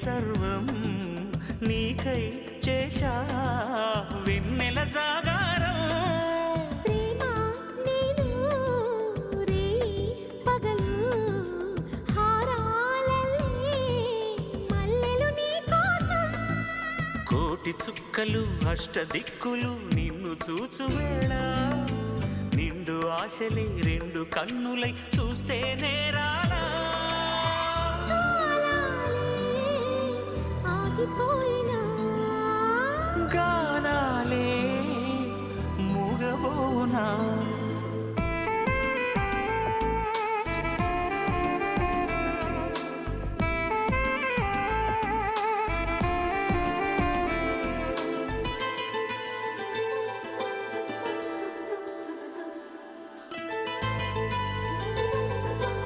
సర్వం నీకై చేశా వెన్నెల జాగారం ప్రేమ నేను రే పగలు హారాలల్లే మల్లెలు నీ కోసం కోటి చుక్కలు అష్టదిక్కులు నిన్ను చూచువేళ నిండు ఆశలే రెండు కన్నులై చూస్తే నేరాలా ఆగిపోయినా గానాలే మూగబోనా